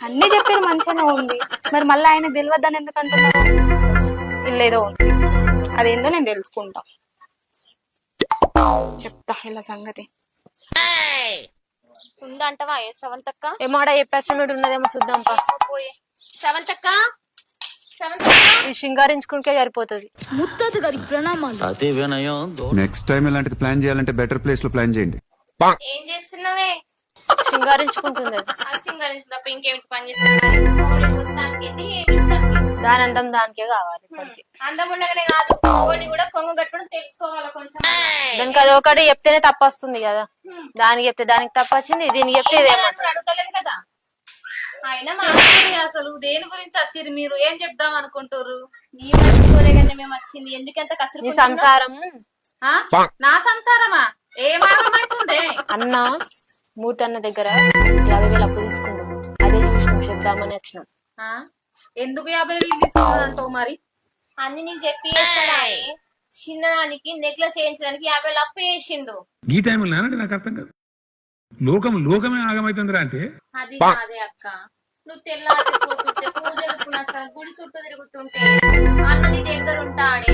అన్ని చెప్పారు మంచిగానే ఉంది, మరి మళ్ళీ ఆయన తెలియద్దని ఎందుకు అంటున్నారు? ఇల్లేదో ఉంది, అదేందో నేను తెలుసుకుంటా, చెప్తా ఇలా సంగతి. ఉందంటవా ఏ శ్రవంతక్క? ఏమాడ చెప్పేస్తాడు ఉన్నదేమో చూద్దాం పా. పోయి శ్రవంతక్క, ఈ శృంగారించుకుంటే సరిపోతుంది. ముత్తత గారి ప్రణామాలు. అతి వినయం. నెక్స్ట్ టైం ఇలాంటిది ప్లాన్ చేయాలంటే బెటర్ ప్లేస్ లో ప్లాన్ చేయండి. ఏం చేస్తున్నావే? శృంగారించుకుంటుంది అది. ఆ సింగరించి తప్ప ఇంకేమిటి పని చేస్తున్నావు? దాని అందం దానికే కావాలి ఇప్పటికి. అందం ఉండగానే కాదు, ఒకటి కూడా కొంగు కట్టుకోవడం తెలుసుకోవాలి కొంచెం. దానికి అదొకటి చెప్తేనే తప్పొస్తుంది కదా. దానికి చెప్తే దానికి తప్పొచ్చింది, దీనికి చెప్తే ఇదేమంటారు? అడుగుతలేదు కదా. అయినా అసలు దేని గురించి వచ్చింది మీరు? ఏం చెప్దాం అనుకుంటారు? నీ మర్చిపోలేగానే మేము వచ్చింది. ఎందుకంత నీ కసరు సంసారం నా సంసారమా? ఏం ఆగమైతుందే? అన్న మూర్తి అన్న దగ్గర 50,000 అప్పు తీసుకుండు, అదే చూసినాం, చెప్దామని వచ్చినాం. ఎందుకు 50,000 తీసుకున్నారంటావు మరి? అన్ని నేను చెప్పి చిన్నదానికి నెక్లెస్ చేయించడానికి 50,000 అప్పు చేసిండు. ఈ టైంలో నాకు అర్థం కాదు. లోకమే ఆగమైతుందిరా అంటే అది కాదే అక్క, నువ్వు తెల్లారిపోతుంటే పూజలు అసలు గుడి చుట్టూ తిరుగుతుంటే అన్న నీ దగ్గర ఉంటాడే.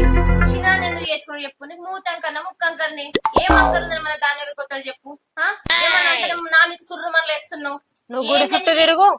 చిన్నాన్ని ఎందుకు చేసుకుని చెప్పు. నీకు మూతం కన్నా ముక్కం కన్నా ఏం అక్కరు మన దాని దగ్గర కొత్త చెప్పు. ఏమన్నా నా మీకు సుర్రు మనలు వేస్తున్నావు. నువ్వు గుడి చుట్టూ తిరుగు,